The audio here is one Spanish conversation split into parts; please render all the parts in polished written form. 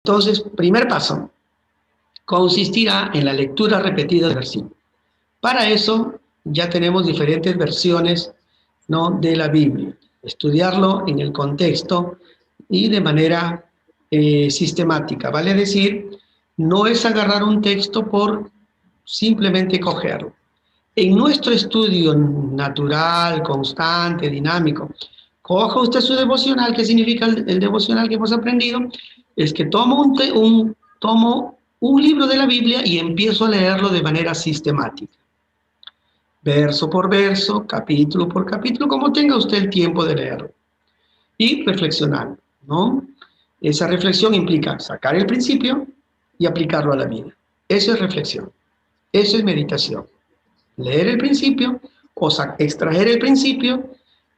Entonces, primer paso, consistirá en la lectura repetida del versículo. Para eso ya tenemos diferentes versiones, ¿no?, de la Biblia. Estudiarlo en el contexto y de manera sistemática. Vale decir, no es agarrar un texto por simplemente cogerlo. En nuestro estudio natural, constante, dinámico, coja usted su devocional. ¿Qué significa el devocional que hemos aprendido? Es que tomo un libro de la Biblia y empiezo a leerlo de manera sistemática. Verso por verso, capítulo por capítulo, como tenga usted el tiempo de leerlo. Y reflexionar, ¿no? Esa reflexión implica sacar el principio y aplicarlo a la vida. Eso es reflexión. Eso es meditación. Leer el principio o extraer el principio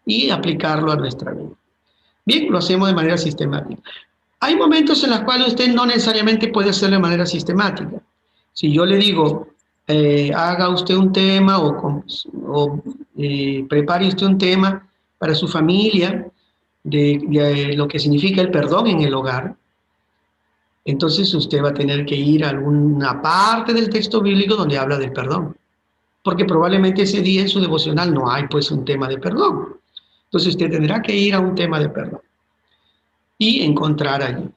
y aplicarlo a nuestra vida. Bien, lo hacemos de manera sistemática. Hay momentos en los cuales usted no necesariamente puede hacerlo de manera sistemática. Si yo le digo, haga usted un tema o prepare usted un tema para su familia de lo que significa el perdón en el hogar, entonces usted va a tener que ir a alguna parte del texto bíblico donde habla del perdón, porque probablemente ese día en su devocional no hay pues un tema de perdón. Entonces usted tendrá que ir a un tema de perdón y encontrar allí,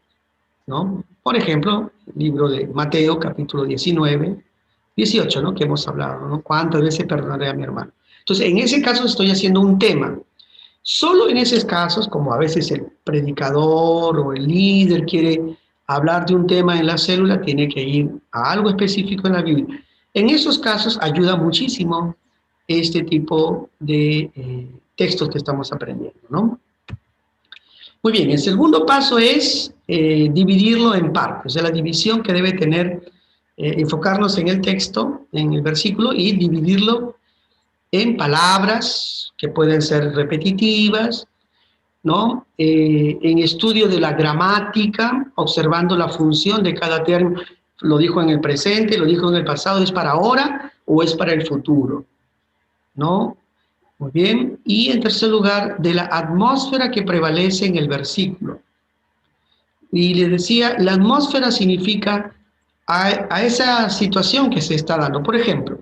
¿no? Por ejemplo, el libro de Mateo, capítulo 19, 18, ¿no?, que hemos hablado, ¿no? ¿Cuántas veces perdonaré a mi hermano? Entonces, en ese caso estoy haciendo un tema. Solo en esos casos, como a veces el predicador o el líder quiere hablar de un tema en la célula, tiene que ir a algo específico en la Biblia. En esos casos ayuda muchísimo este tipo de textos que estamos aprendiendo, ¿no? Muy bien, el segundo paso es dividirlo en partes, o sea, la división que debe tener, enfocarnos en el texto, en el versículo, y dividirlo en palabras que pueden ser repetitivas, ¿no? En estudio de la gramática, observando la función de cada término. Lo dijo en el presente, lo dijo en el pasado, ¿es para ahora o es para el futuro? ¿No? Muy bien. Y en tercer lugar, de la atmósfera que prevalece en el versículo. Y les decía, la atmósfera significa a esa situación que se está dando. Por ejemplo,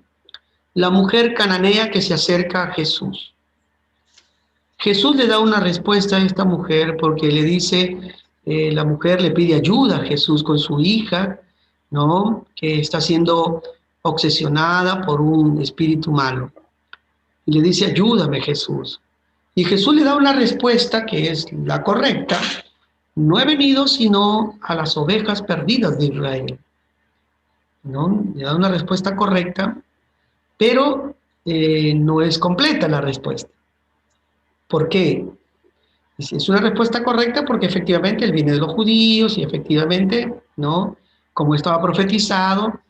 la mujer cananea que se acerca a Jesús. Jesús le da una respuesta a esta mujer porque le dice, la mujer le pide ayuda a Jesús con su hija, ¿no?, que está siendo obsesionada por un espíritu malo. Y le dice, ayúdame, Jesús. Y Jesús le da una respuesta que es la correcta. No he venido sino a las ovejas perdidas de Israel, ¿no? Le da una respuesta correcta, pero no es completa la respuesta. ¿Por qué? Es una respuesta correcta porque efectivamente él viene de los judíos y efectivamente, ¿no?, como estaba profetizado,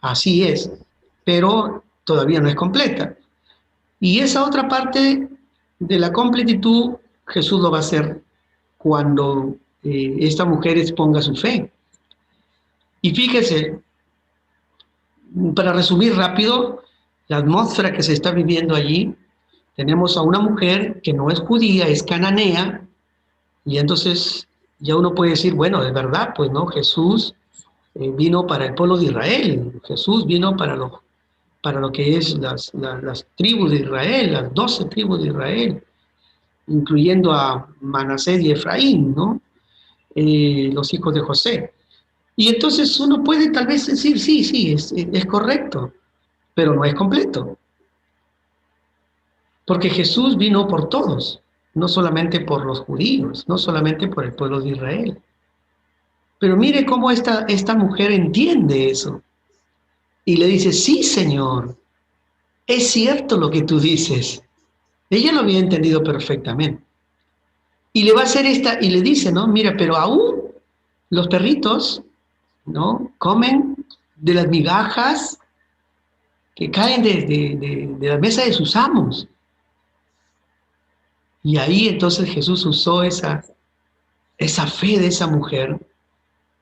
así es, pero todavía no es completa. Y esa otra parte de la completitud, Jesús lo va a hacer cuando esta mujer exponga su fe. Y fíjese, para resumir rápido, la atmósfera que se está viviendo allí, tenemos a una mujer que no es judía, es cananea, y entonces ya uno puede decir, bueno, es verdad, pues no, Jesús vino para el pueblo de Israel, Jesús vino para lo que es las tribus de Israel, las 12 tribus de Israel, incluyendo a Manasés y Efraín, ¿no? Los hijos de José. Y entonces uno puede tal vez decir, sí, es correcto, pero no es completo. Porque Jesús vino por todos, no solamente por los judíos, no solamente por el pueblo de Israel. Pero mire cómo esta mujer entiende eso. Y le dice, sí, Señor, es cierto lo que tú dices. Ella lo había entendido perfectamente. Y le va a hacer y le dice, ¿no? Mira, pero aún los perritos, ¿no?, comen de las migajas que caen de la mesa de sus amos. Y ahí entonces Jesús usó esa fe de esa mujer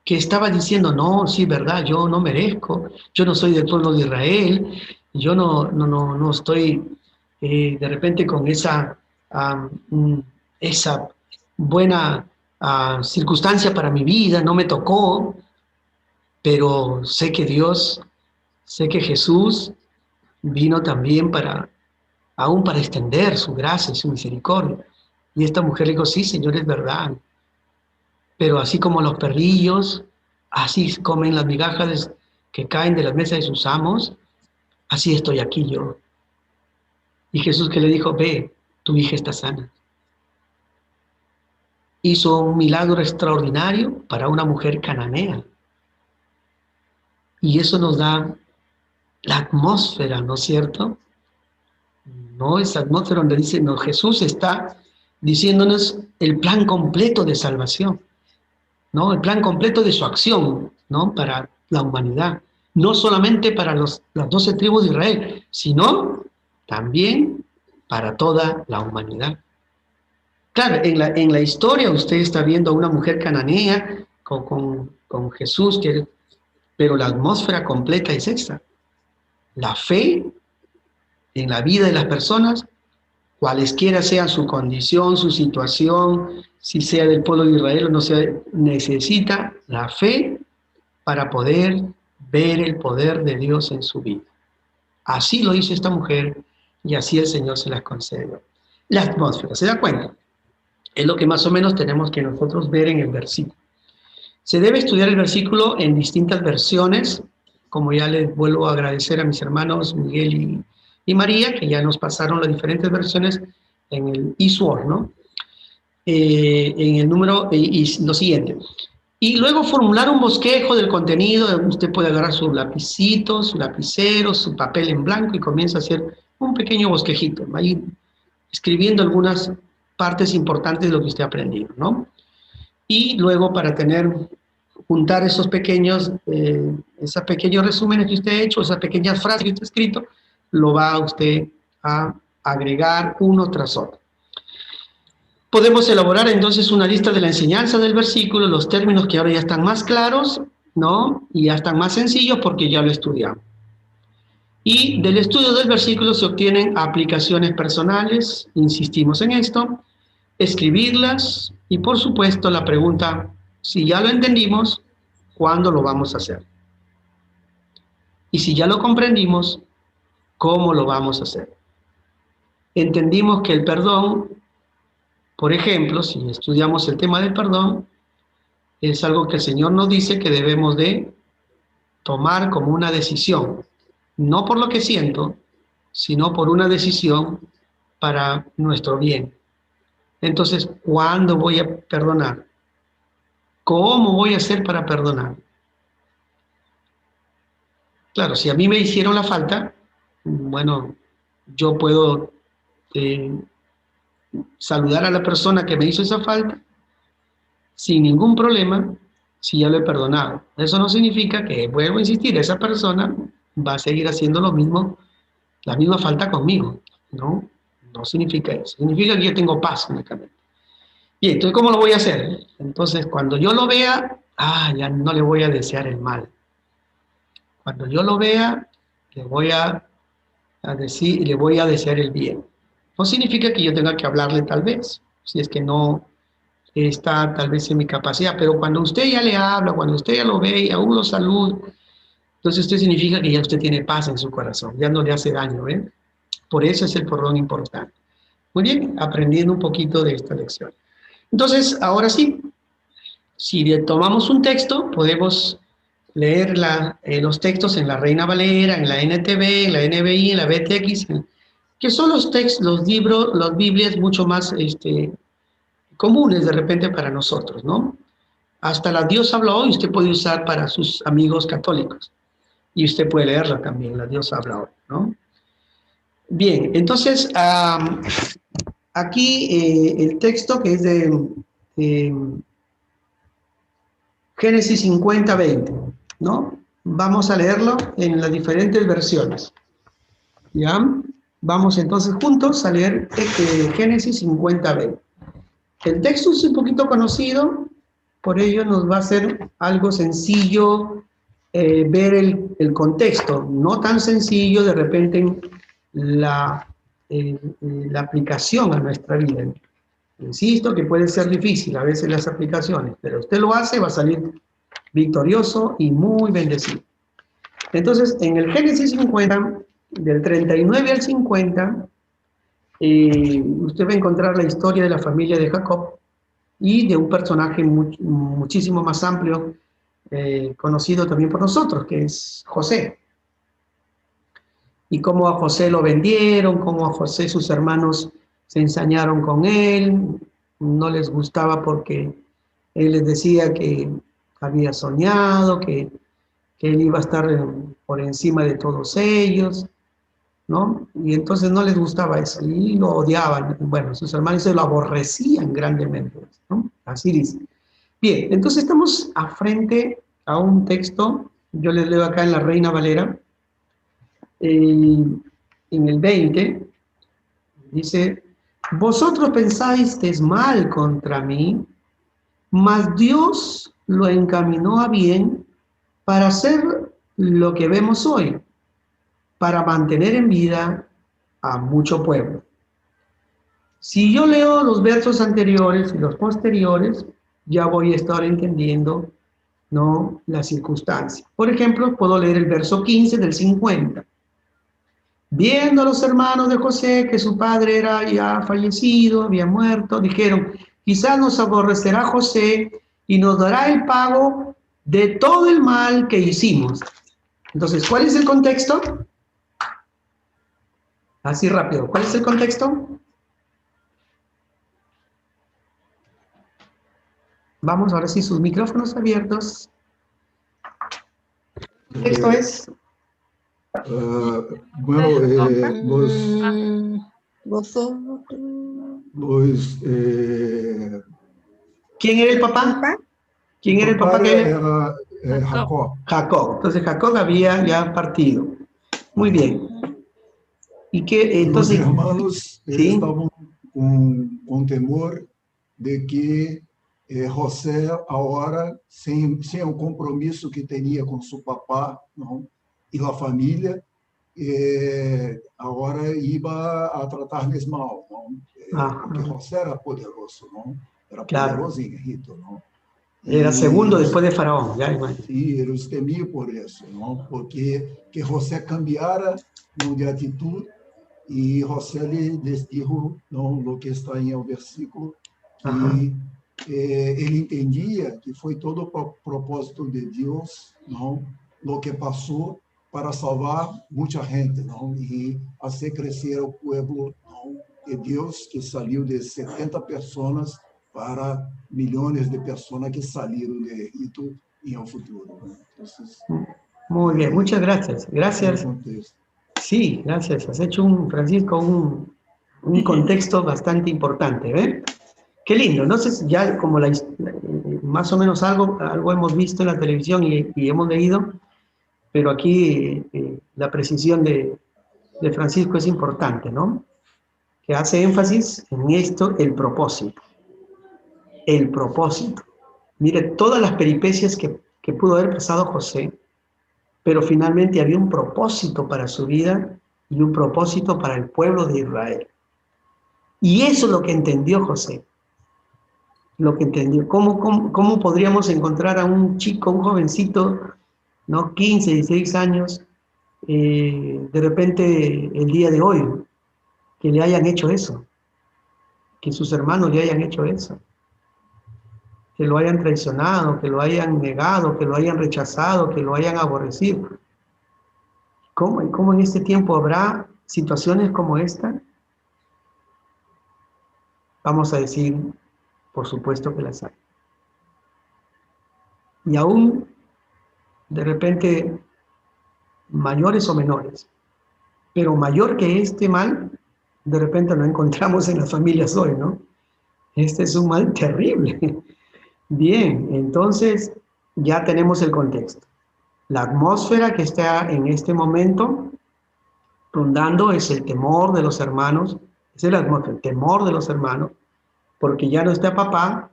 que estaba diciendo, no, sí, verdad, yo no merezco, yo no soy del pueblo de Israel, yo no estoy de repente con esa buena circunstancia para mi vida, no me tocó, pero sé que Dios, sé que Jesús vino también aún para extender su gracia y su misericordia. Y esta mujer le dijo, sí, Señor, es verdad, pero así como los perrillos, así comen las migajas que caen de las mesas de sus amos, así estoy aquí yo. Y Jesús que le dijo, ve, tu hija está sana. Hizo un milagro extraordinario para una mujer cananea. Y eso nos da la atmósfera, ¿no es cierto? No, esa atmósfera donde dice, no, Jesús está diciéndonos el plan completo de salvación, ¿no? El plan completo de su acción, ¿no? Para la humanidad. No solamente para las 12 tribus de Israel, sino también para toda la humanidad. Claro, en la historia usted está viendo a una mujer cananea con Jesús, pero la atmósfera completa es esta. La fe en la vida de las personas, cualesquiera sea su condición, su situación, si sea del pueblo de Israel o no sea, necesita la fe para poder ver el poder de Dios en su vida. Así lo hizo esta mujer y así el Señor se las concedió. La atmósfera, ¿se da cuenta? Es lo que más o menos tenemos que nosotros ver en el versículo. Se debe estudiar el versículo en distintas versiones, como ya les vuelvo a agradecer a mis hermanos Miguel y María, que ya nos pasaron las diferentes versiones en el eSword, ¿no? En el número, y lo siguiente. Y luego formular un bosquejo del contenido. Usted puede agarrar su lapicito, su lapicero, su papel en blanco y comienza a hacer un pequeño bosquejito, ahí escribiendo algunas partes importantes de lo que usted ha aprendido, ¿no? Y luego para juntar esos pequeños resúmenes que usted ha hecho, esas pequeñas frases que usted ha escrito, lo va usted a agregar uno tras otro. Podemos elaborar entonces una lista de la enseñanza del versículo, los términos que ahora ya están más claros, ¿no? Y ya están más sencillos porque ya lo estudiamos. Y del estudio del versículo se obtienen aplicaciones personales, insistimos en esto, escribirlas y por supuesto la pregunta, si ya lo entendimos, ¿cuándo lo vamos a hacer? Y si ya lo comprendimos, ¿cómo lo vamos a hacer? Entendimos que el perdón, por ejemplo, si estudiamos el tema del perdón, es algo que el Señor nos dice que debemos de tomar como una decisión, no por lo que siento, sino por una decisión para nuestro bien. Entonces, ¿cuándo voy a perdonar? ¿Cómo voy a hacer para perdonar? Claro, si a mí me hicieron la falta, bueno, yo puedo saludar a la persona que me hizo esa falta sin ningún problema si ya lo he perdonado. Eso no significa que, vuelvo a insistir, esa persona va a seguir haciendo lo mismo, la misma falta conmigo, ¿no? No significa eso. Significa que yo tengo paz únicamente. Bien, entonces, ¿cómo lo voy a hacer? Entonces, cuando yo lo vea, ya no le voy a desear el mal. Cuando yo lo vea, le voy a decir, le voy a desear el bien. No significa que yo tenga que hablarle tal vez, si es que no está tal vez en mi capacidad, pero cuando usted ya le habla, cuando usted ya lo ve y aún lo saluda, entonces usted significa que ya usted tiene paz en su corazón, ya no le hace daño, ¿eh? Por eso es el perdón importante. Muy bien, aprendiendo un poquito de esta lección. Entonces, ahora sí, si tomamos un texto, podemos leer los textos en la Reina Valera, en la NTV, en la NBI, en la BTX, que son los textos, los libros, las Biblias mucho más comunes de repente para nosotros, ¿no? Hasta la Dios habla hoy usted puede usar para sus amigos católicos. Y usted puede leerla también, la Dios habla hoy, ¿no? Bien, entonces, aquí el texto que es de Génesis 50:20, ¿no? Vamos a leerlo en las diferentes versiones, ¿ya? Vamos entonces juntos a leer Génesis 50:20. El texto es un poquito conocido, por ello nos va a ser algo sencillo ver el contexto, no tan sencillo de repente la aplicación a nuestra vida. Insisto que puede ser difícil a veces las aplicaciones, pero usted lo hace, va a salir victorioso y muy bendecido. Entonces, en el Génesis 50, del 39 al 50, usted va a encontrar la historia de la familia de Jacob y de un personaje muchísimo más amplio, conocido también por nosotros, que es José. Y cómo a José lo vendieron, cómo a José sus hermanos se ensañaron con él, no les gustaba porque él les decía que había soñado, que él iba a estar por encima de todos ellos, ¿no? Y entonces no les gustaba eso, y lo odiaban. Bueno, sus hermanos se lo aborrecían grandemente, ¿no? Así dice. Bien, entonces estamos frente a un texto, yo les leo acá en la Reina Valera, en el 20, dice, vosotros pensáis que es mal contra mí, mas Dios lo encaminó a bien para hacer lo que vemos hoy, para mantener en vida a mucho pueblo. Si yo leo los versos anteriores y los posteriores, ya voy a estar entendiendo, ¿no?, la circunstancia. Por ejemplo, puedo leer el verso 15 del 50. Viendo a los hermanos de José que su padre era ya fallecido, había muerto, dijeron, quizás nos aborrecerá José y nos dará el pago de todo el mal que hicimos. Entonces, ¿cuál es el contexto? Así rápido, ¿cuál es el contexto? Vamos, ahora sí, sus micrófonos abiertos. El texto es... ¿Quién era el papá? ¿Quién era el papá que era Jacob. Jacob. Entonces Jacob había ya partido. Muy bien. ¿Y qué entonces? Los hermanos ¿sí? estaban con temor de que José ahora, sem o compromisso que tinha com seu papá, não, e a família, agora iba a tratar-lhes mal, não? Porque José era poderoso, não? Era poderoso em Egipto, não? Era segundo después de Faraón, ya imagino. Sim, eles temiam por isso, não? Porque que José cambiara de atitude e José lhes dijo, não, o que está em o versículo, que ele entendia que foi todo o propósito de Deus, não, o que passou para salvar muita gente, não, e fazer crescer o povo, não, de Deus que saiu de 70 pessoas para millones de personas que salieron de Egipto y en el futuro. Entonces, muy bien, muchas gracias. Gracias. Sí, gracias. Has hecho, Francisco, un contexto bastante importante, ¿eh? Qué lindo. No sé si ya como más o menos algo hemos visto en la televisión y hemos leído, pero aquí la precisión de Francisco es importante, ¿no? Que hace énfasis en esto, el propósito. El propósito. Mire, todas las peripecias que pudo haber pasado José, pero finalmente había un propósito para su vida y un propósito para el pueblo de Israel. Y eso es lo que entendió José. Lo que entendió. ¿Cómo podríamos encontrar a un chico, un jovencito, ¿no?, 15, 16 años, de repente el día de hoy, que le hayan hecho eso? Que sus hermanos le hayan hecho eso. Que lo hayan traicionado, que lo hayan negado, que lo hayan rechazado, que lo hayan aborrecido. ¿Cómo en este tiempo habrá situaciones como esta? Vamos a decir, por supuesto que las hay. Y aún, de repente, mayores o menores. Pero mayor que este mal, de repente lo encontramos en las familias hoy, ¿no? Este es un mal terrible. Bien, entonces ya tenemos el contexto. La atmósfera que está en este momento rondando es el temor de los hermanos, es el temor de los hermanos, porque ya no está papá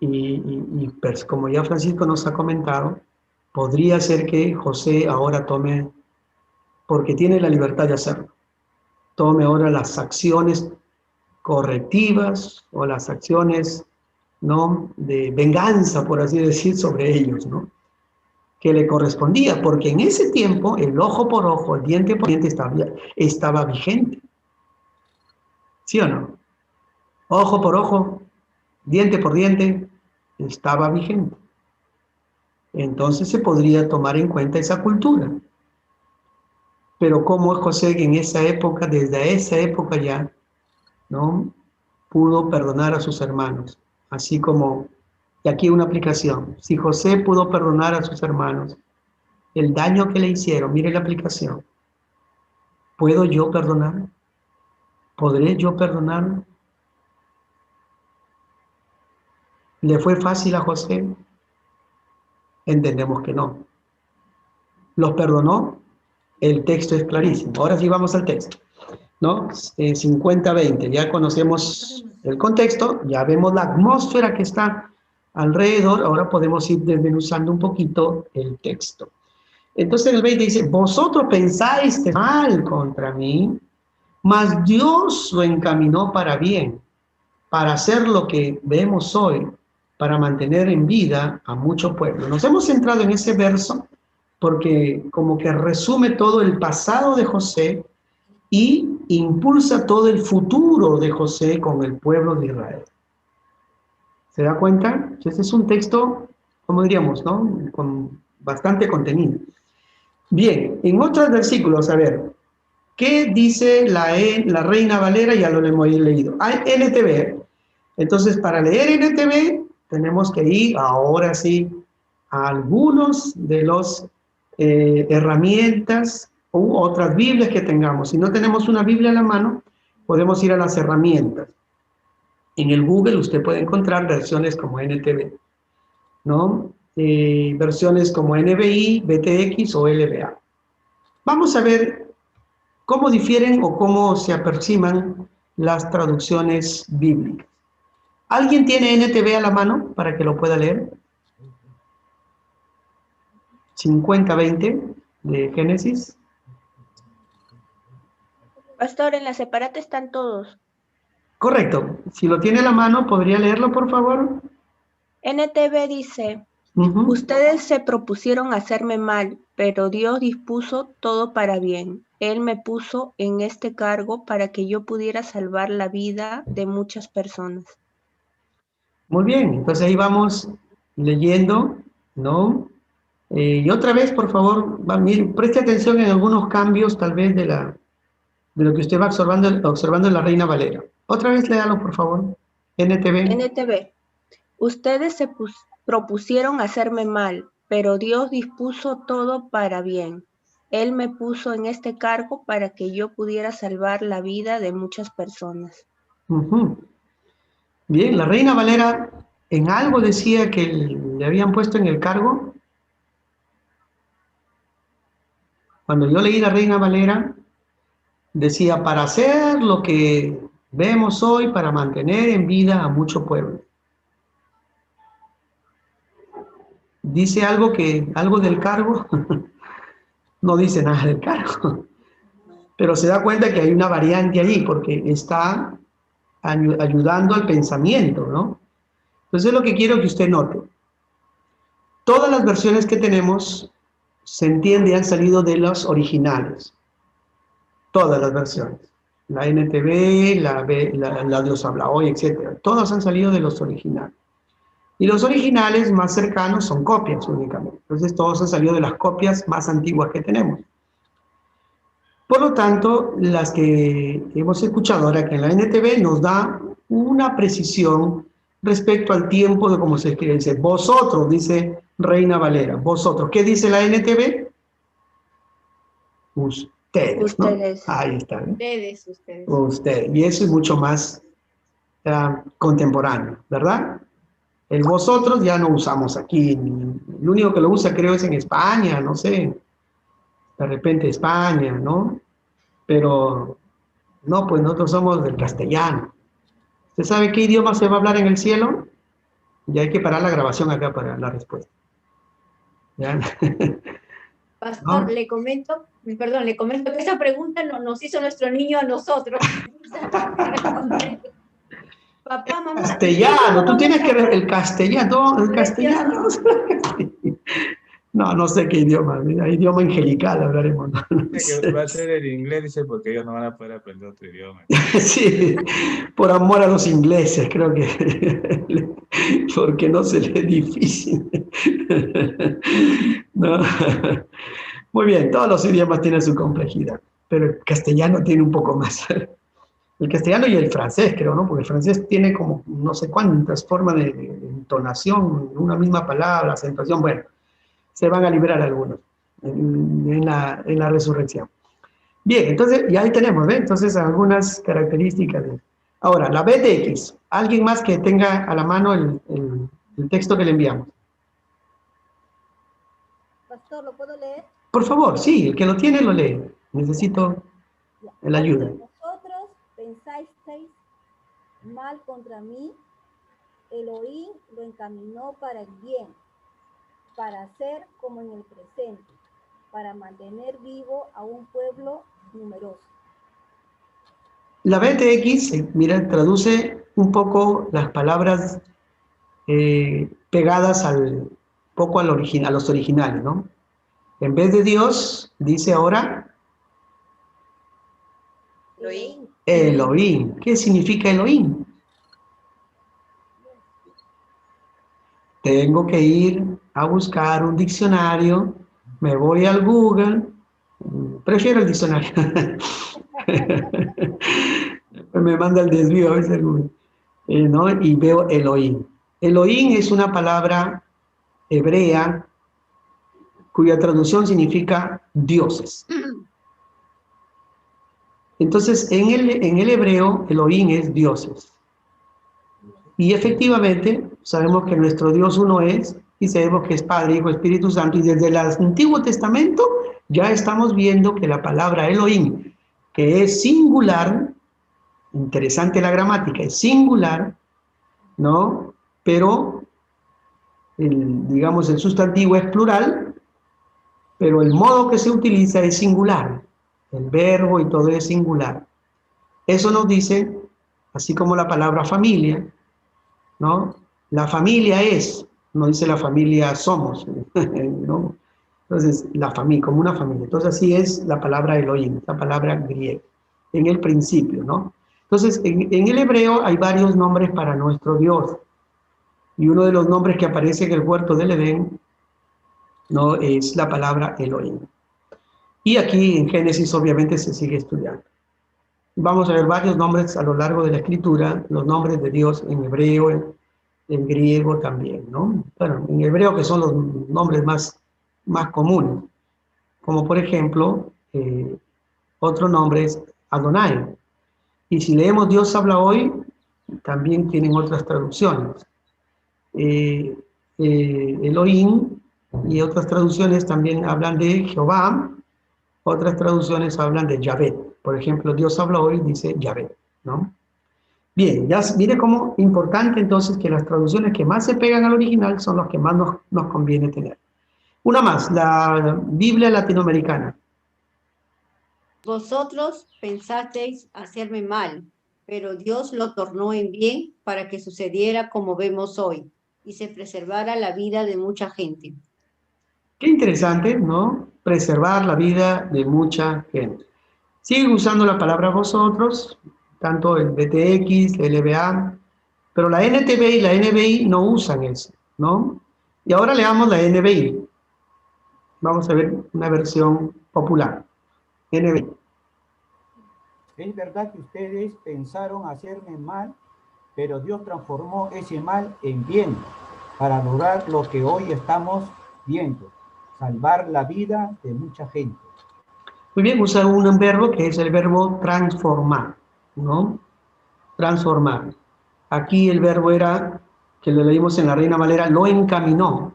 y pues, como ya Francisco nos ha comentado, podría ser que José ahora tome, porque tiene la libertad de hacerlo, tome ahora las acciones correctivas o las acciones, ¿no?, de venganza, por así decir, sobre ellos, ¿no?, que le correspondía, porque en ese tiempo el ojo por ojo, el diente por diente estaba vigente. ¿Sí o no? Ojo por ojo, diente por diente, estaba vigente. Entonces se podría tomar en cuenta esa cultura. Pero cómo José en esa época, desde esa época ya, ¿no?, pudo perdonar a sus hermanos. Así como, y aquí una aplicación, si José pudo perdonar a sus hermanos el daño que le hicieron, mire la aplicación, ¿puedo yo perdonar? ¿Podré yo perdonar? ¿Le fue fácil a José? Entendemos que no. ¿Los perdonó? El texto es clarísimo. Ahora sí vamos al texto, ¿no? 50-20, ya conocemos el contexto, ya vemos la atmósfera que está alrededor, ahora podemos ir desmenuzando un poquito el texto. Entonces en el 20 dice, vosotros pensáis mal contra mí, mas Dios lo encaminó para bien, para hacer lo que vemos hoy, para mantener en vida a mucho pueblo. Nos hemos centrado en ese verso porque como que resume todo el pasado de José y impulsa todo el futuro de José con el pueblo de Israel. ¿Se da cuenta? Este es un texto, como diríamos, ¿no?, con bastante contenido. Bien, en otros versículos, a ver, ¿qué dice la Reina Valera? Ya lo hemos leído. Hay NTV. Entonces, para leer NTV, tenemos que ir ahora sí a algunos de los herramientas u otras Biblias que tengamos. Si no tenemos una Biblia a la mano, podemos ir a las herramientas. En el Google usted puede encontrar versiones como NTV, ¿no? Versiones como NBI, BTX o LBA. Vamos a ver cómo difieren o cómo se aproximan las traducciones bíblicas. ¿Alguien tiene NTV a la mano para que lo pueda leer? 50-20 de Génesis. Pastor, en la separata están todos. Correcto. Si lo tiene a la mano, ¿podría leerlo, por favor? NTV dice, ustedes se propusieron hacerme mal, pero Dios dispuso todo para bien. Él me puso en este cargo para que yo pudiera salvar la vida de muchas personas. Muy bien, entonces ahí vamos leyendo, ¿no? Y otra vez, por favor, mire, preste atención en algunos cambios, tal vez, de lo que usted va observando en la Reina Valera. Otra vez léalo, por favor. NTV. NTV. Ustedes se propusieron hacerme mal, pero Dios dispuso todo para bien. Él me puso en este cargo para que yo pudiera salvar la vida de muchas personas. Bien, la Reina Valera en algo decía que le habían puesto en el cargo. Cuando yo leí la Reina Valera, decía, para hacer lo que vemos hoy, para mantener en vida a mucho pueblo. Dice algo del cargo, no dice nada del cargo, pero se da cuenta que hay una variante allí, porque está ayudando al pensamiento, ¿no? Entonces es lo que quiero que usted note. Todas las versiones que tenemos, se entiende, han salido de los originales. Todas las versiones. La NTV, la Dios habla hoy, etc. Todas han salido de los originales. Y los originales más cercanos son copias únicamente. Entonces todos han salido de las copias más antiguas que tenemos. Por lo tanto, las que hemos escuchado ahora que en la NTV nos da una precisión respecto al tiempo de cómo se escribe. Dice, vosotros, dice Reina Valera, vosotros. ¿Qué dice la NTV? Ustedes, ¿no? Ustedes. Ahí está. Ustedes. Ustedes. Y eso es mucho más contemporáneo, ¿verdad? El vosotros ya no usamos aquí. El único que lo usa creo es en España, no sé. De repente España, ¿no? Pero no, pues nosotros somos del castellano. ¿Usted sabe qué idioma se va a hablar en el cielo? Ya hay que parar la grabación acá para la respuesta. ¿Ya? Pastor, ¿No? le comento que esa pregunta nos hizo nuestro niño a nosotros. Papá, mamá. Castellano, tú tienes que ver el castellano, el castellano. No, no sé qué idioma, mira, idioma angelical hablaremos. No Dice sé. que va a ser el inglés, dice, porque ellos no van a poder aprender otro idioma. Sí, por amor a los ingleses, creo que, porque no se le es difícil. No. Muy bien, todos los idiomas tienen su complejidad, pero el castellano tiene un poco más. El castellano y el francés, creo, ¿no? Porque el francés tiene como no sé cuántas formas de entonación, una misma palabra, acentuación. Bueno, se van a liberar algunos en la resurrección. Bien, entonces, y ahí tenemos, ¿ves? Entonces, algunas características. Ahora, la BTX. ¿Alguien más que tenga a la mano el texto que le enviamos? Pastor, ¿lo puedo leer? Por favor, sí, el que lo tiene lo lee. Necesito la ayuda. Vosotros pensasteis mal contra mí, Elohim lo encaminó para el bien, para hacer como en el presente, para mantener vivo a un pueblo numeroso. La BTX, mira, traduce un poco las palabras pegadas poco al original, a los originales, ¿no? En vez de Dios, dice ahora Elohim. Elohim. ¿Qué significa Elohim? Tengo que ir a buscar un diccionario, me voy al Google, prefiero el diccionario. Me manda el desvío a veces el Google, ¿no? Y veo Elohim. Elohim es una palabra hebrea cuya traducción significa dioses. Entonces, en el hebreo, Elohim es dioses. Y efectivamente, sabemos que nuestro Dios uno es, y sabemos que es Padre, Hijo, Espíritu Santo, y desde el Antiguo Testamento ya estamos viendo que la palabra Elohim, que es singular, interesante la gramática, es singular, ¿no? Pero, digamos, el sustantivo es plural, pero el modo que se utiliza es singular. El verbo y todo es singular. Eso nos dice, así como la palabra familia, ¿no? La familia es, no dice la familia somos, ¿no? Entonces, la familia, como una familia. Entonces, así es la palabra Elohim, la palabra griega, en el principio, ¿no? Entonces, en el hebreo hay varios nombres para nuestro Dios. Y uno de los nombres que aparece en el huerto del Edén, ¿no? Es la palabra Elohim. Y aquí en Génesis obviamente se sigue estudiando. Vamos a ver varios nombres a lo largo de la escritura, los nombres de Dios en hebreo, en griego también, ¿no? Bueno, en hebreo que son los nombres más comunes, como por ejemplo, otro nombre es Adonai. Y si leemos Dios habla hoy, también tienen otras traducciones. Elohim y otras traducciones también hablan de Jehová, otras traducciones hablan de Yahvé. Por ejemplo, Dios habla hoy, dice Yahvé, ¿no? Bien, ya mire cómo importante entonces que las traducciones que más se pegan al original son las que más nos conviene tener. Una más, la Biblia latinoamericana. Vosotros pensasteis hacerme mal, pero Dios lo tornó en bien para que sucediera como vemos hoy y se preservara la vida de mucha gente. Qué interesante, ¿no? Preservar la vida de mucha gente. Sigue usando la palabra vosotros, tanto el BTX, el LBA, pero la NTV y la NBI no usan eso, ¿no? Y ahora leamos la NBI. Vamos a ver una versión popular. NBI. Es verdad que ustedes pensaron hacerme mal, pero Dios transformó ese mal en bien para lograr lo que hoy estamos viendo, salvar la vida de mucha gente. Muy bien, usa un verbo que es el verbo transformar, ¿no? Transformar. Aquí el verbo era, que lo leímos en la Reina Valera, lo encaminó.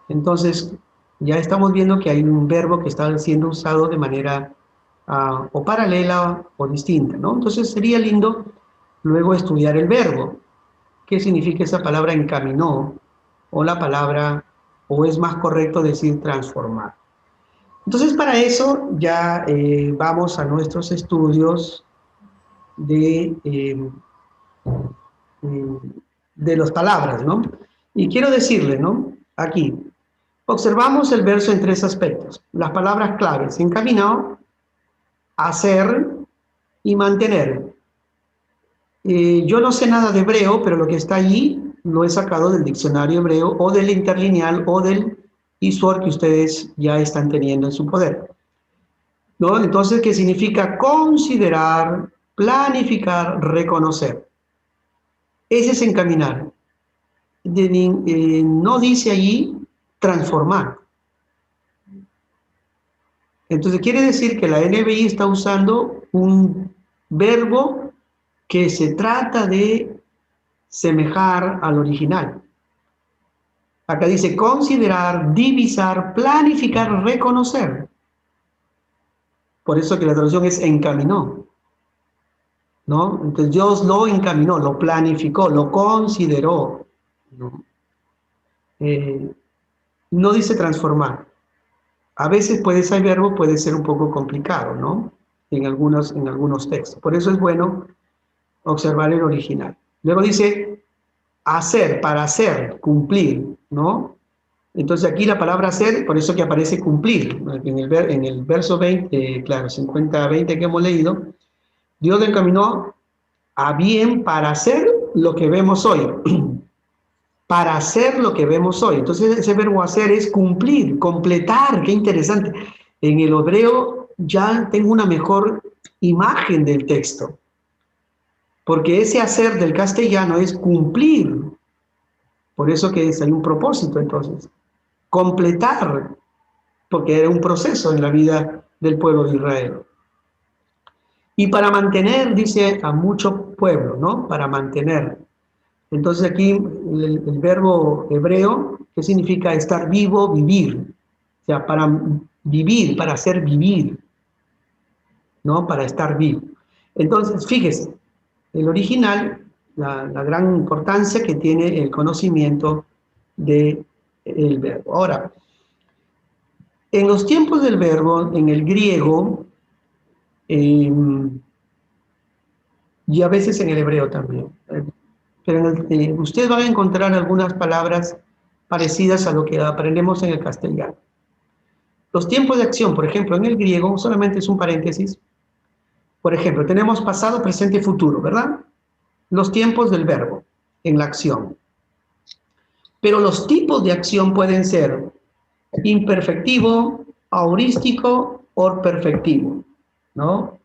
Entonces, ya estamos viendo que hay un verbo que está siendo usado de manera o paralela o distinta, ¿no? Entonces sería lindo luego estudiar el verbo. ¿Qué significa esa palabra encaminó? O la palabra, o es más correcto decir transformar. Entonces, para eso ya vamos a nuestros estudios de de las palabras, ¿no? Y quiero decirle, ¿no? Aquí, observamos el verso en 3 aspectos. Las palabras claves: encaminado, hacer y mantener. Yo no sé nada de hebreo, pero lo que está allí lo he sacado del diccionario hebreo o del interlineal o del ISOR que ustedes ya están teniendo en su poder, ¿no? Entonces, ¿qué significa? Considerar, planificar, reconocer. Ese es encaminar. No dice allí transformar. Entonces quiere decir que la NBI está usando un verbo que se trata de semejar al original. Acá dice considerar, divisar, planificar, reconocer. Por eso que la traducción es encaminó, ¿no? Entonces Dios lo encaminó, lo planificó, lo consideró, ¿no? No dice transformar. A veces ese verbo puede ser un poco complicado, ¿no? En algunos textos. Por eso es bueno observar el original. Luego dice hacer, para hacer, cumplir, ¿no? Entonces aquí la palabra hacer, por eso que aparece cumplir. En el verso 20, claro, 50-20 que hemos leído, Dios lo encaminó a bien para hacer lo que vemos hoy. Para hacer lo que vemos hoy. Entonces ese verbo hacer es cumplir, completar. Qué interesante. En el hebreo ya tengo una mejor imagen del texto, porque ese hacer del castellano es cumplir. Por eso que hay un propósito entonces. Completar, porque era un proceso en la vida del pueblo de Israel. Y para mantener, dice, a mucho pueblo, ¿no? Para mantener. Entonces aquí el verbo hebreo, ¿qué significa estar vivo, vivir? O sea, para vivir, para hacer vivir, ¿no? Para estar vivo. Entonces, fíjese, el original, la gran importancia que tiene el conocimiento del verbo. Ahora, en los tiempos del verbo, en el griego, y a veces en el hebreo también, pero usted va a encontrar algunas palabras parecidas a lo que aprendemos en el castellano. Los tiempos de acción, por ejemplo, en el griego, solamente es un paréntesis. Por ejemplo, tenemos pasado, presente y futuro, ¿verdad? Los tiempos del verbo en la acción. Pero los tipos de acción pueden ser imperfectivo, aurístico o perfectivo, ¿no?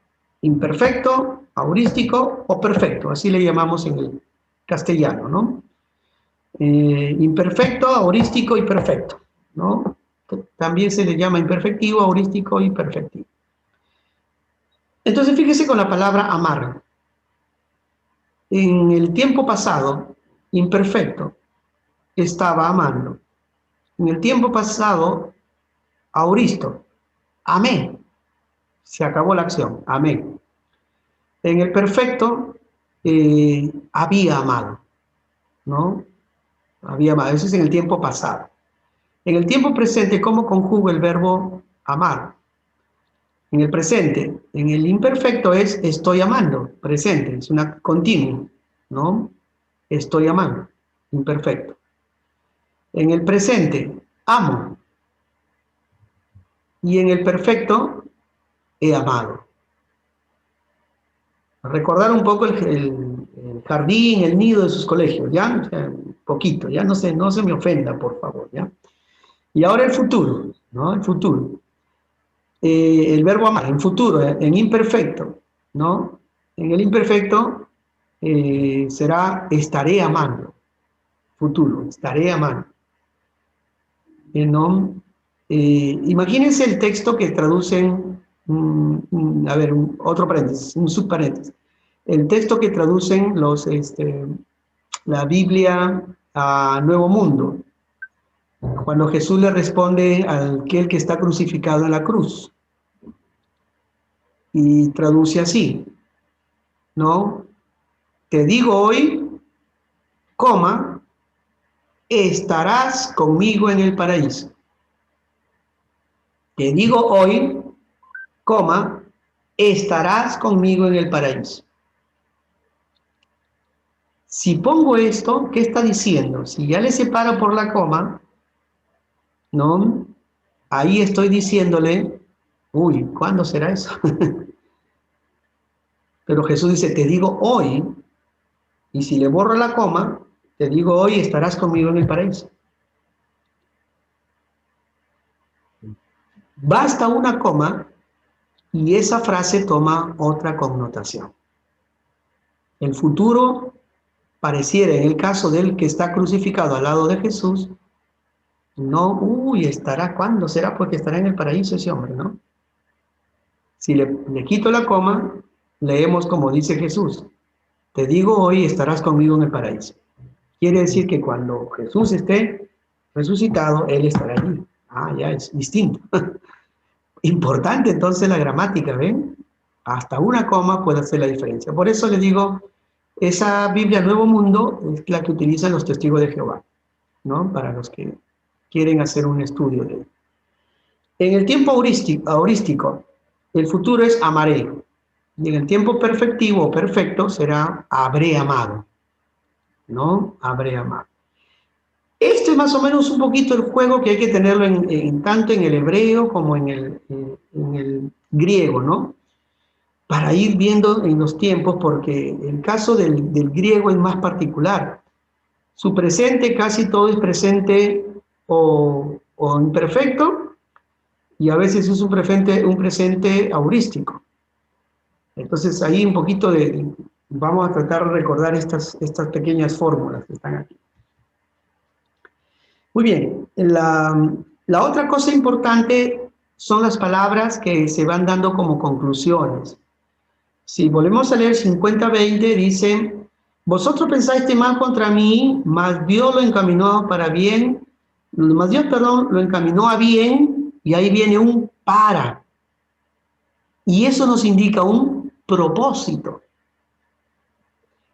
Imperfecto, aurístico o perfecto, así le llamamos en el castellano, ¿no? Imperfecto, aurístico y perfecto, ¿no? También se le llama imperfectivo, aurístico y perfectivo. Entonces fíjese con la palabra amar. En el tiempo pasado, imperfecto, estaba amando. En el tiempo pasado, auristo, amé. Se acabó la acción, amé. En el perfecto, había amado, ¿no? Había amado. Eso es en el tiempo pasado. En el tiempo presente, ¿cómo conjugo el verbo amar? En el presente, en el imperfecto es estoy amando, presente, es una continuo, ¿no? Estoy amando, imperfecto. En el presente, amo. Y en el perfecto, he amado. Recordar un poco el jardín, el nido de sus colegios, ¿ya? O sea, un poquito, ya no se me ofenda, por favor, ¿ya? Y ahora el futuro, ¿no? El futuro. El verbo amar, en futuro, en imperfecto, ¿no? En el imperfecto será estaré amando. Futuro, estaré amando. ¿No? Imagínense el texto que traducen, a ver, otro paréntesis, un subparéntesis. El texto que traducen la Biblia a Nuevo Mundo, cuando Jesús le responde a aquel que está crucificado en la cruz. Y traduce así, ¿no? Te digo hoy, coma, estarás conmigo en el paraíso. Te digo hoy, coma, estarás conmigo en el paraíso. Si pongo esto, ¿qué está diciendo? Si ya le separo por la coma, ¿no? Ahí estoy diciéndole, uy, ¿cuándo será eso? Pero Jesús dice, te digo hoy, y si le borro la coma, te digo hoy estarás conmigo en el paraíso. Basta una coma y esa frase toma otra connotación. El futuro pareciera, en el caso del que está crucificado al lado de Jesús, no, uy, estará, ¿cuándo será? Porque estará en el paraíso ese hombre, ¿no? Si le quito la coma, leemos como dice Jesús, te digo hoy estarás conmigo en el paraíso. Quiere decir que cuando Jesús esté resucitado, Él estará allí. Ah, ya es distinto. Importante entonces la gramática, ¿ven? Hasta una coma puede hacer la diferencia. Por eso le digo, esa Biblia Nuevo Mundo es la que utilizan los testigos de Jehová, ¿no? Para los que quieren hacer un estudio de él. En el tiempo aurístico, el futuro es amaré. Y en el tiempo perfectivo o perfecto será habré amado, ¿no? Habré amado. Este es más o menos un poquito el juego que hay que tenerlo tanto en el hebreo como en el griego, ¿no? Para ir viendo en los tiempos, porque el caso del griego es más particular. Su presente casi todo es presente o imperfecto, y a veces es un presente aurístico. Entonces ahí un poquito vamos a tratar de recordar estas pequeñas fórmulas que están aquí. Muy bien, la otra cosa importante son las palabras que se van dando como conclusiones. Si volvemos a leer 50-20, dice, vosotros pensaste mal contra mí, mas Dios lo encaminó para bien, mas Dios, perdón, lo encaminó a bien, y ahí viene un para. Y eso nos indica un propósito.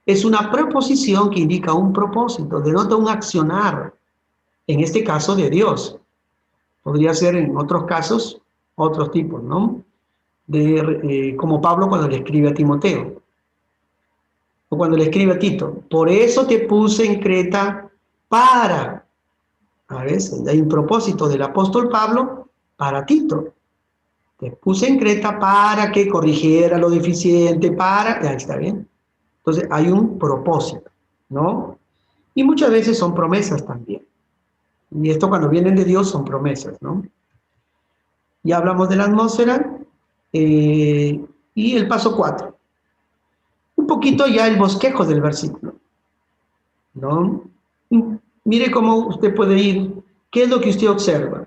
Es una preposición que indica un propósito, denota un accionar, en este caso de Dios. Podría ser en otros casos, otros tipos, ¿no? Como Pablo cuando le escribe a Timoteo, o cuando le escribe a Tito, por eso te puse en Creta para, a veces hay un propósito del apóstol Pablo para Tito, te puse en Creta para que corrigiera lo deficiente, ahí está bien, entonces hay un propósito, ¿no? Y muchas veces son promesas también, y esto cuando vienen de Dios son promesas, ¿no? Ya hablamos de la atmósfera, y el paso 4. Un poquito ya el bosquejo del versículo, ¿no? Mire cómo usted puede ir. ¿Qué es lo que usted observa?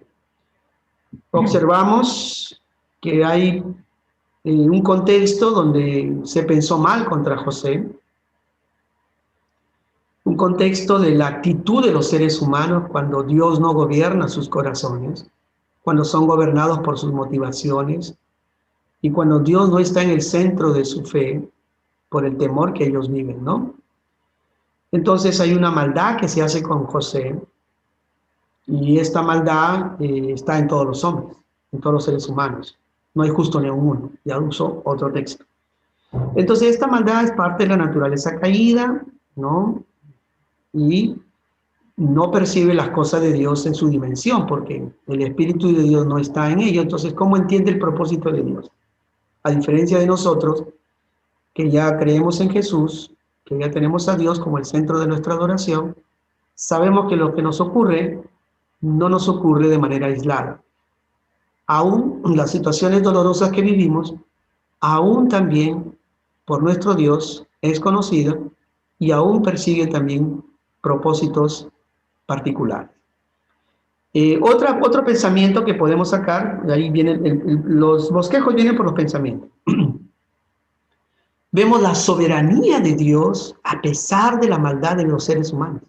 Observamos que hay un contexto donde se pensó mal contra José, un contexto de la actitud de los seres humanos cuando Dios no gobierna sus corazones, cuando son gobernados por sus motivaciones, y cuando Dios no está en el centro de su fe, por el temor que ellos viven, ¿no? Entonces hay una maldad que se hace con José, y esta maldad está en todos los hombres, en todos los seres humanos. No hay justo ni uno, ya uso otro texto. Entonces esta maldad es parte de la naturaleza caída, ¿no? Y no percibe las cosas de Dios en su dimensión, porque el Espíritu de Dios no está en ello. Entonces, ¿cómo entiende el propósito de Dios? A diferencia de nosotros, que ya creemos en Jesús, que ya tenemos a Dios como el centro de nuestra adoración, sabemos que lo que nos ocurre no nos ocurre de manera aislada. Aún las situaciones dolorosas que vivimos, aún también por nuestro Dios es conocida y aún persigue también propósitos particulares. Otro pensamiento que podemos sacar, de ahí vienen, los bosquejos vienen por los pensamientos. Vemos la soberanía de Dios a pesar de la maldad de los seres humanos.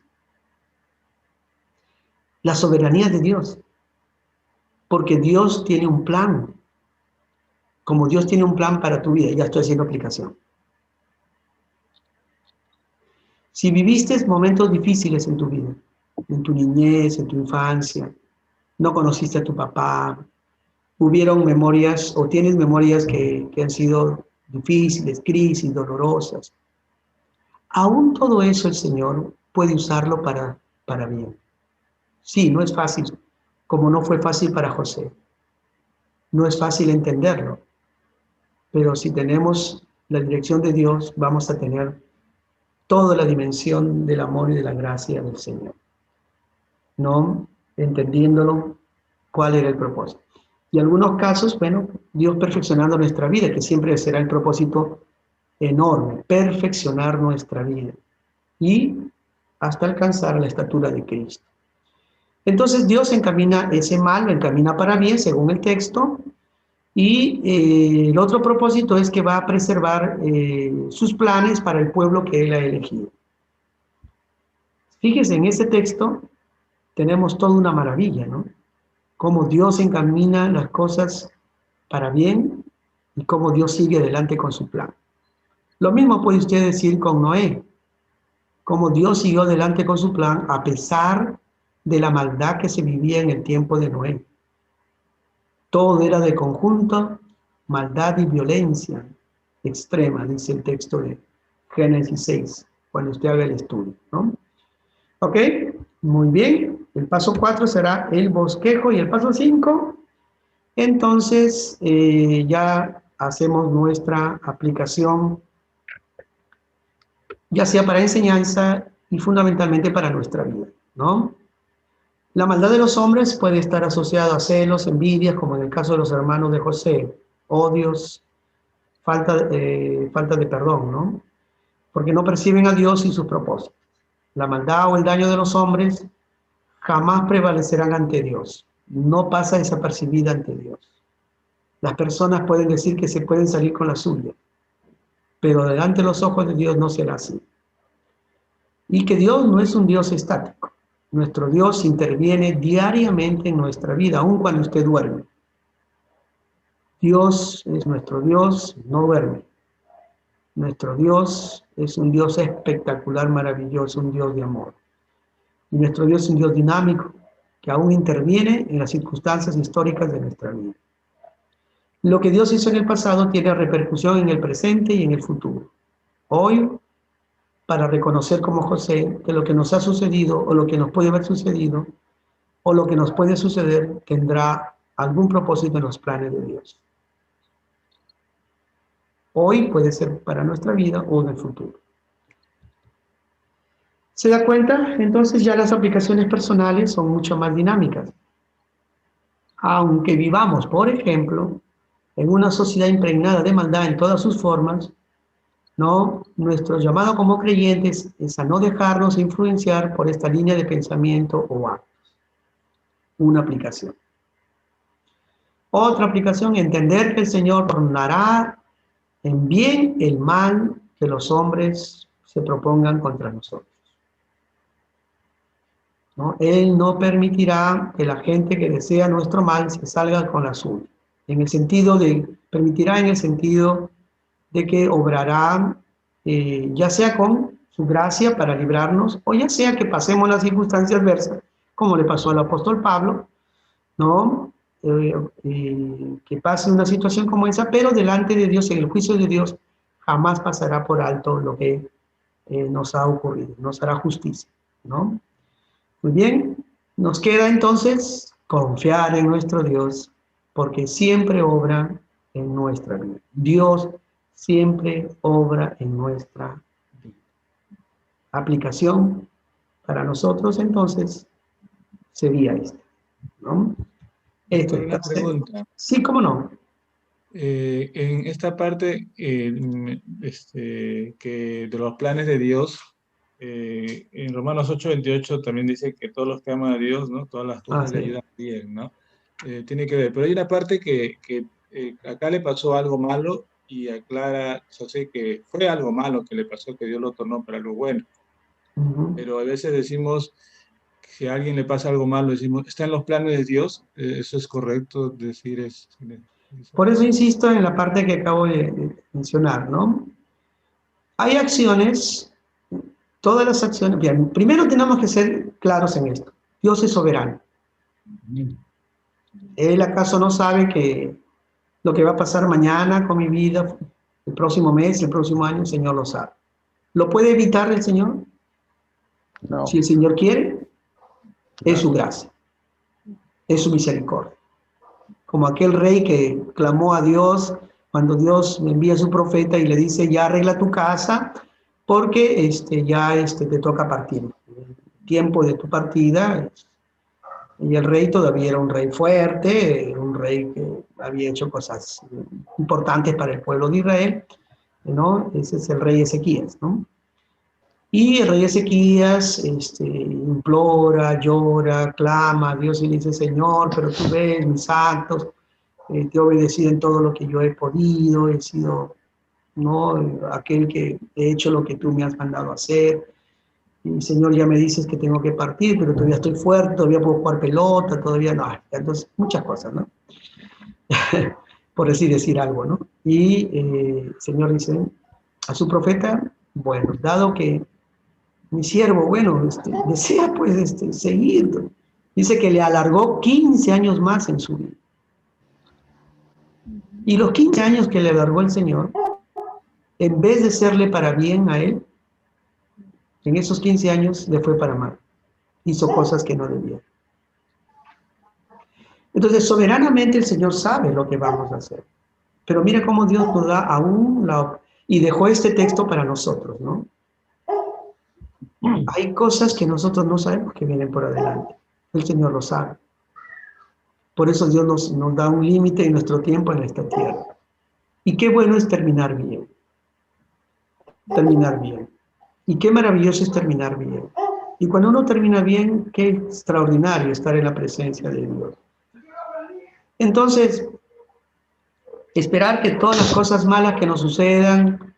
La soberanía de Dios. Porque Dios tiene un plan. Como Dios tiene un plan para tu vida. Ya estoy haciendo aplicación. Si viviste momentos difíciles en tu vida, en tu niñez, en tu infancia, no conociste a tu papá, hubieron memorias o tienes memorias que han sido difíciles, crisis, dolorosas. aún todo eso el Señor puede usarlo para bien. Sí, no es fácil, como no fue fácil para José. No es fácil entenderlo, pero si tenemos la dirección de Dios, vamos a tener toda la dimensión del amor y de la gracia del Señor, ¿no? Entendiéndolo, cuál era el propósito. Y en algunos casos, bueno, Dios perfeccionando nuestra vida, que siempre será el propósito enorme, perfeccionar nuestra vida y hasta alcanzar la estatura de Cristo. Entonces Dios encamina ese mal, lo encamina para bien, según el texto, y el otro propósito es que va a preservar sus planes para el pueblo que Él ha elegido. Fíjese, en ese texto tenemos toda una maravilla, ¿no? Cómo Dios encamina las cosas para bien y cómo Dios sigue adelante con su plan. Lo mismo puede usted decir con Noé, cómo Dios siguió adelante con su plan a pesar de la maldad que se vivía en el tiempo de Noé. Todo era de conjunto, maldad y violencia extrema, dice el texto de Génesis 6, cuando usted haga el estudio, ¿no? Ok, muy bien. El paso 4 será el bosquejo y el paso 5, entonces ya hacemos nuestra aplicación, ya sea para enseñanza y fundamentalmente para nuestra vida, ¿no? La maldad de los hombres puede estar asociada a celos, envidias, como en el caso de los hermanos de José, odios, falta de perdón, ¿no? Porque no perciben a Dios y sus propósitos. La maldad o el daño de los hombres jamás prevalecerán ante Dios. No pasa desapercibida ante Dios. Las personas pueden decir que se pueden salir con la suya, pero delante de los ojos de Dios no será así. Y que Dios no es un Dios estático. Nuestro Dios interviene diariamente en nuestra vida, aun cuando usted duerme. Dios es nuestro Dios, no duerme. Nuestro Dios es un Dios espectacular, maravilloso, un Dios de amor. Y nuestro Dios es un Dios dinámico, que aún interviene en las circunstancias históricas de nuestra vida. Lo que Dios hizo en el pasado tiene repercusión en el presente y en el futuro. Hoy, para reconocer como José que lo que nos ha sucedido o lo que nos puede haber sucedido o lo que nos puede suceder tendrá algún propósito en los planes de Dios. Hoy puede ser para nuestra vida o en el futuro. ¿Se da cuenta? Entonces ya las aplicaciones personales son mucho más dinámicas. Aunque vivamos, por ejemplo, en una sociedad impregnada de maldad en todas sus formas, ¿no? Nuestro llamado como creyentes es a no dejarnos influenciar por esta línea de pensamiento o actos. Una aplicación. Otra aplicación, entender que el Señor tornará en bien el mal que los hombres se propongan contra nosotros, ¿no? Él no permitirá que la gente que desea nuestro mal se salga con la suya. Permitirá en el sentido de que obrará, ya sea con su gracia para librarnos, o ya sea que pasemos las circunstancias adversas, como le pasó al apóstol Pablo, ¿no? Que pase una situación como esa, pero delante de Dios, en el juicio de Dios, jamás pasará por alto lo que nos ha ocurrido, nos hará justicia, ¿no? Muy bien, nos queda entonces confiar en nuestro Dios, porque siempre obra en nuestra vida. Dios siempre obra en nuestra vida. Aplicación para nosotros entonces sería esta, ¿no? Esto Una pregunta. Sí, ¿cómo no? En esta parte que de los planes de Dios, en Romanos 8:28 también dice que todos los que aman a Dios, ¿no? Todas las cosas le ayudan bien, ¿no? Tiene que ver, pero hay una parte que acá le pasó algo malo y aclara José que fue algo malo que le pasó, que Dios lo tornó para algo bueno. Pero a veces decimos, si a alguien le pasa algo malo, decimos, ¿está en los planes de Dios? ¿Eso es correcto decir eso? Por eso insisto en la parte que acabo de mencionar, ¿no? Hay acciones, todas las acciones, bien, primero tenemos que ser claros en esto. Dios es soberano. ¿Él acaso no sabe que lo que va a pasar mañana con mi vida, el próximo mes, el próximo año, el Señor lo sabe? ¿Lo puede evitar el Señor? No. Si el Señor quiere, es su gracia, es su misericordia. Como aquel rey que clamó a Dios cuando Dios le envía a su profeta y le dice, ya arregla tu casa porque ya te toca partir. El tiempo de tu partida. Y el rey todavía era un rey fuerte, un rey que había hecho cosas importantes para el pueblo de Israel, ¿no? Ese es el rey Ezequías, ¿no? Y el rey Ezequías implora, llora, clama a Dios y le dice, Señor, pero tú ves mis actos, te he obedecido en todo lo que yo he podido, he sido, ¿no?, aquel que he hecho lo que tú me has mandado a hacer. Y Señor, ya me dices que tengo que partir, pero todavía estoy fuerte, todavía puedo jugar pelota, todavía no. Entonces, muchas cosas, ¿no? Por así decir algo, ¿no? Y el Señor dice a su profeta, bueno, dado que mi siervo, bueno, desea pues seguir. Dice que le alargó 15 años más en su vida. Y los 15 años que le alargó el Señor, en vez de serle para bien a él, en esos 15 años le fue para mal. Hizo cosas que no debía. Entonces, soberanamente el Señor sabe lo que vamos a hacer. Pero mira cómo Dios nos da aún y dejó este texto para nosotros, ¿no? Hay cosas que nosotros no sabemos que vienen por adelante. El Señor lo sabe. Por eso Dios nos da un límite en nuestro tiempo en esta tierra. Y qué bueno es terminar bien. Terminar bien. Y qué maravilloso es terminar bien. Y cuando uno termina bien, qué extraordinario estar en la presencia de Dios. Entonces, esperar que todas las cosas malas que nos sucedan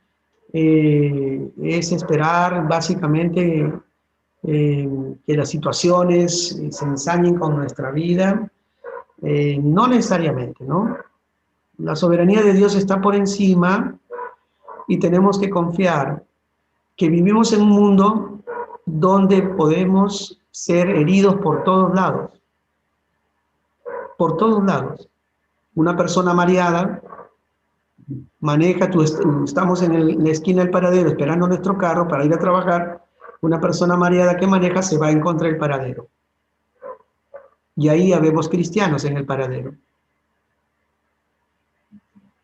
es esperar básicamente que las situaciones se ensañen con nuestra vida. No necesariamente, ¿no? La soberanía de Dios está por encima y tenemos que confiar que vivimos en un mundo donde podemos ser heridos por todos lados. Por todos lados. Una persona mareada maneja, estamos en la esquina del paradero esperando nuestro carro para ir a trabajar, una persona mareada que maneja se va en contra del paradero. Y ahí habemos cristianos en el paradero.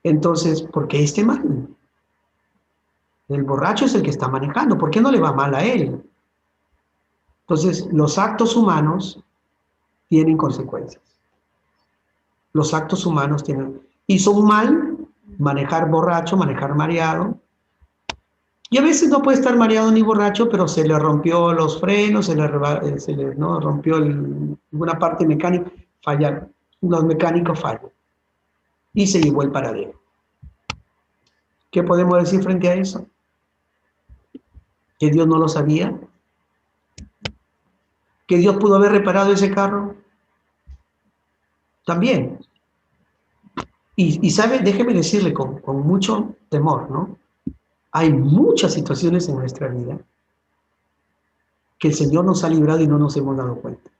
Entonces, ¿por qué esté mal? El borracho es el que está manejando, ¿por qué no le va mal a él? Entonces, los actos humanos tienen consecuencias. Los actos humanos tienen... Hizo un mal manejar borracho, manejar mareado. Y a veces no puede estar mareado ni borracho, pero se le rompió los frenos, ¿no?, rompió alguna parte mecánica, fallan. Los mecánicos fallan. Y se llevó el paradero. ¿Qué podemos decir frente a eso? ¿Que Dios no lo sabía? ¿Que Dios pudo haber reparado ese carro? También. Y sabe, déjeme decirle con mucho temor, ¿no? Hay muchas situaciones en nuestra vida que el Señor nos ha librado y no nos hemos dado cuenta.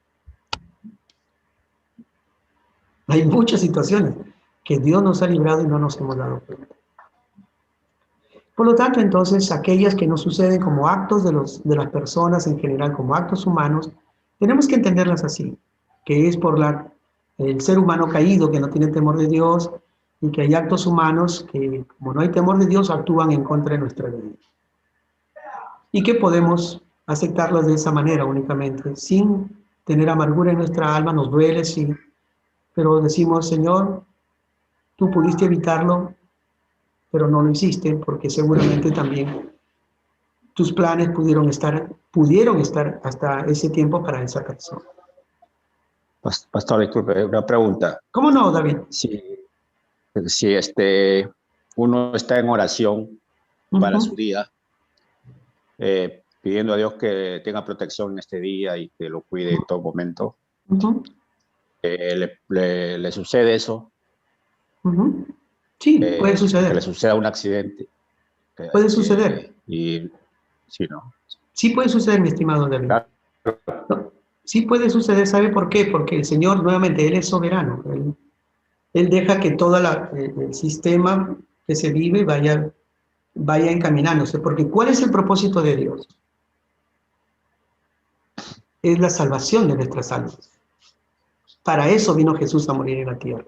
Hay muchas situaciones que Dios nos ha librado y no nos hemos dado cuenta. Por lo tanto, entonces, aquellas que nos suceden como actos de las personas en general, como actos humanos, tenemos que entenderlas así, que es por el ser humano caído que no tiene temor de Dios, y que hay actos humanos que, como no hay temor de Dios, actúan en contra de nuestra vida. Y que podemos aceptarlas de esa manera únicamente, sin tener amargura en nuestra alma, nos duele, sí, pero decimos, Señor, tú pudiste evitarlo, pero no lo hiciste, porque seguramente también tus planes pudieron estar hasta ese tiempo para esa persona. Pastor, disculpe, una pregunta. ¿Cómo no, David? Si uno está en oración para su día, pidiendo a Dios que tenga protección en este día y que lo cuide en todo momento, ¿le sucede eso? Sí, puede suceder. Que le suceda un accidente. Puede suceder. Y sí, ¿no? Sí puede suceder, mi estimado David. Claro. No, sí puede suceder, ¿sabe por qué? Porque el Señor, nuevamente, Él es soberano. Él deja que todo el sistema que se vive vaya vaya encaminándose, porque ¿cuál es el propósito de Dios? Es la salvación de nuestras almas. Para eso vino Jesús a morir en la tierra.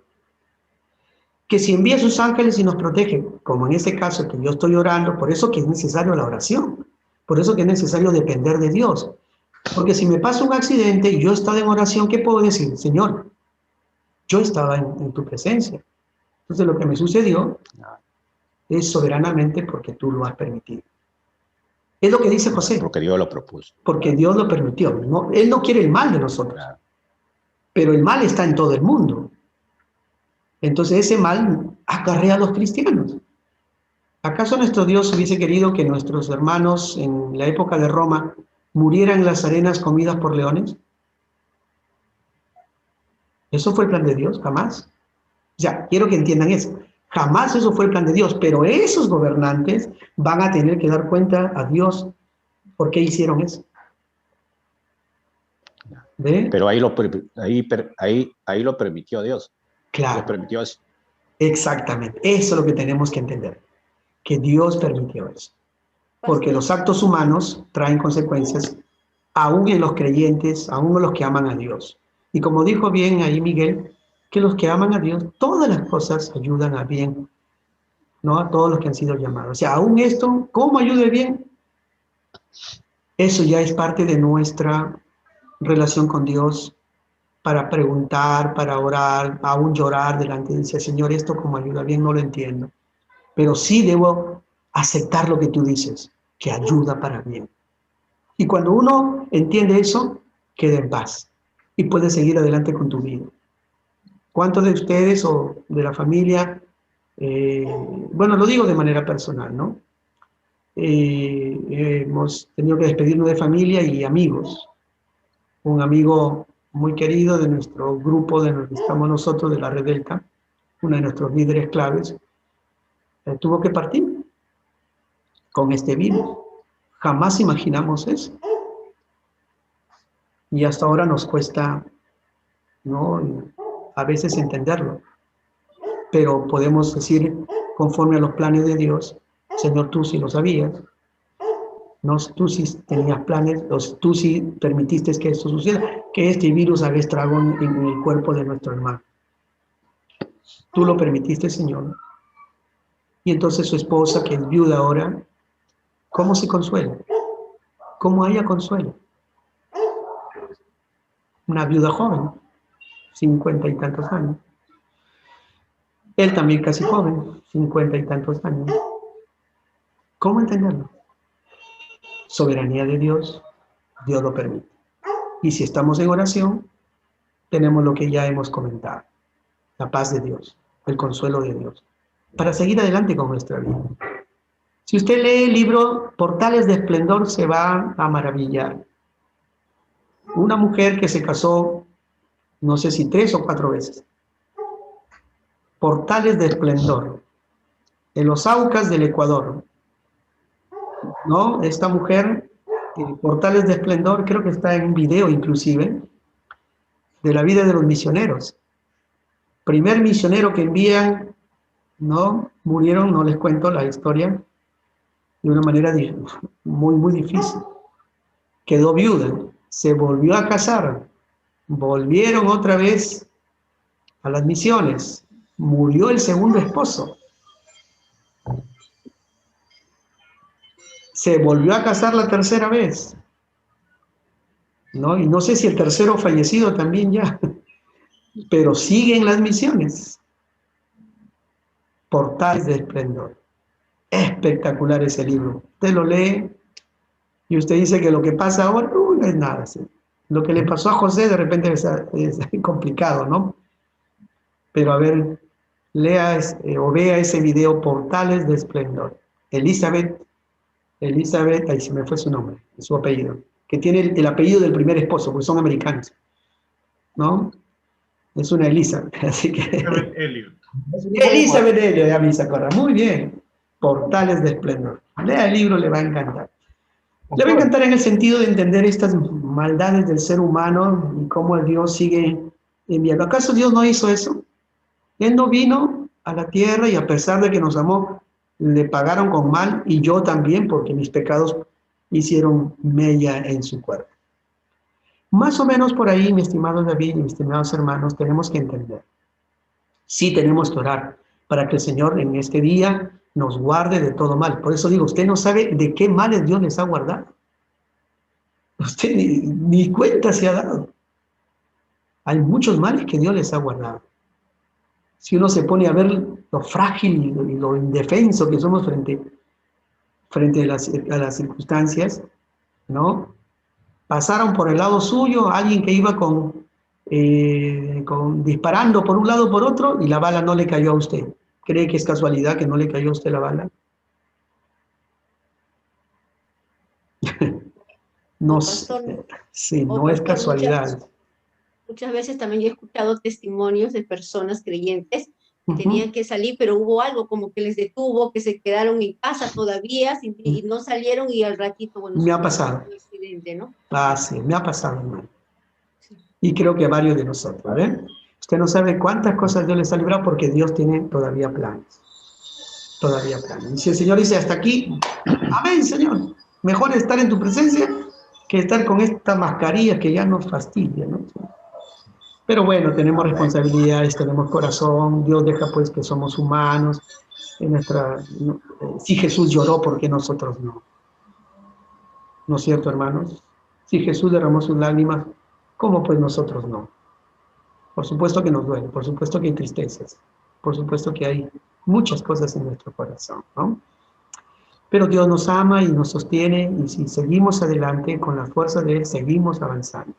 Que si envía a sus ángeles y nos protege, como en este caso que yo estoy orando, por eso que es necesario la oración, por eso que es necesario depender de Dios. Porque si me pasa un accidente y yo he estado en oración, ¿qué puedo decir? Señor, yo estaba en tu presencia. Entonces lo que me sucedió es soberanamente porque tú lo has permitido. Es lo que dice José. Porque Dios lo propuso. Porque Dios lo permitió. No, Él no quiere el mal de nosotros. Pero el mal está en todo el mundo. Entonces ese mal acarrea a los cristianos. ¿Acaso nuestro Dios hubiese querido que nuestros hermanos en la época de Roma murieran en las arenas comidas por leones? ¿Eso fue el plan de Dios? Jamás. Ya, quiero que entiendan eso. Jamás eso fue el plan de Dios, pero esos gobernantes van a tener que dar cuenta a Dios por qué hicieron eso. ¿Ve? Pero ahí lo permitió Dios. Claro. Lo permitió eso. Exactamente. Eso es lo que tenemos que entender. Que Dios permitió eso. Porque los actos humanos traen consecuencias aún en los creyentes, aún en los que aman a Dios. Y como dijo bien ahí Miguel, que los que aman a Dios, todas las cosas ayudan a bien, ¿no? A todos los que han sido llamados. O sea, aún esto, ¿cómo ayude bien? Eso ya es parte de nuestra relación con Dios, para preguntar, para orar, aún llorar delante de Dios. Señor, esto como ayuda bien, no lo entiendo. Pero sí debo aceptar lo que tú dices, que ayuda para bien. Y cuando uno entiende eso, queda en paz y puede seguir adelante con tu vida. ¿Cuántos de ustedes o de la familia, bueno, lo digo de manera personal, ¿no? Hemos tenido que despedirnos de familia y amigos. Un amigo muy querido de nuestro grupo, de donde estamos nosotros, de la Red Delta, uno de nuestros líderes claves, tuvo que partir con este virus. Jamás imaginamos eso. Y hasta ahora nos cuesta, ¿no?, a veces entenderlo. Pero podemos decir, conforme a los planes de Dios, Señor, tú sí lo sabías. No, tú sí tenías planes, tú sí permitiste que esto suceda, que este virus haga estrago en el cuerpo de nuestro hermano. Tú lo permitiste, Señor. Y entonces su esposa, que es viuda ahora, ¿cómo se consuela? ¿Cómo haya consuelo? Una viuda joven, 50 y tantos años. Él también casi joven, 50 y tantos años. ¿Cómo entenderlo? Soberanía de Dios, Dios lo permite. Y si estamos en oración, tenemos lo que ya hemos comentado, la paz de Dios, el consuelo de Dios, para seguir adelante con nuestra vida. Si usted lee el libro Portales de Esplendor, se va a maravillar. Una mujer que se casó, no sé si 3 o 4 veces. Portales de Esplendor, en los Aucas del Ecuador, ¿no? Esta mujer, Portales de Esplendor, creo que está en un video inclusive, de la vida de los misioneros. Primer misionero que envían, ¿no? Murieron, no les cuento la historia, de una manera muy, muy difícil. Quedó viuda, se volvió a casar, volvieron otra vez a las misiones, murió el segundo esposo. Se volvió a casar la tercera vez, ¿no? Y no sé si el tercero fallecido también ya, pero siguen las misiones. Portales de Esplendor. Espectacular ese libro. Usted lo lee y usted dice que lo que pasa ahora no es nada. ¿Sí? Lo que le pasó a José de repente es complicado, ¿no? Pero a ver, lea o vea ese video, Portales de Esplendor. Elizabeth, ahí se me fue su nombre, su apellido, que tiene el apellido del primer esposo, porque son americanos, ¿no? Es una Elizabeth, así que... Elizabeth Elliot, ya me hice acordar. Muy bien. Portales de Esplendor. Lea el libro, le va a encantar. Le va a encantar en el sentido de entender estas maldades del ser humano y cómo el Dios sigue enviando. ¿Acaso Dios no hizo eso? Él no vino a la tierra y a pesar de que nos amó, le pagaron con mal y yo también, porque mis pecados hicieron mella en su cuerpo. Más o menos por ahí, mi estimado David y mis estimados hermanos, tenemos que entender. Sí tenemos que orar para que el Señor en este día nos guarde de todo mal. Por eso digo, usted no sabe de qué males Dios les ha guardado. Usted ni cuenta se ha dado. Hay muchos males que Dios les ha guardado. Si uno se pone a ver lo frágil y lo indefenso que somos frente a las circunstancias, ¿no? Pasaron por el lado suyo alguien que iba disparando por un lado por otro y la bala no le cayó a usted. ¿Cree que es casualidad que no le cayó a usted la bala? No, pastor, sí, no es casualidad. Muchas veces también he escuchado testimonios de personas creyentes que tenían que salir, pero hubo algo como que les detuvo, que se quedaron en casa todavía y no salieron y al ratito, bueno, me ha pasado. Un accidente, ¿no? Sí, me ha pasado, hermano. Sí. Y creo que varios de nosotros, ¿eh? Usted no sabe cuántas cosas Dios les ha librado porque Dios tiene todavía planes. Todavía planes. Y si el Señor dice hasta aquí, amén, Señor. Mejor estar en tu presencia que estar con esta mascarilla que ya nos fastidia, ¿no? Pero bueno, tenemos responsabilidades, tenemos corazón, Dios deja pues que somos humanos. Si Jesús lloró, ¿por qué nosotros no? ¿No es cierto, hermanos? Si Jesús derramó sus lágrimas, ¿cómo pues nosotros no? Por supuesto que nos duele, por supuesto que hay tristezas, por supuesto que hay muchas cosas en nuestro corazón, ¿no? Pero Dios nos ama y nos sostiene, y si seguimos adelante con la fuerza de Él, seguimos avanzando.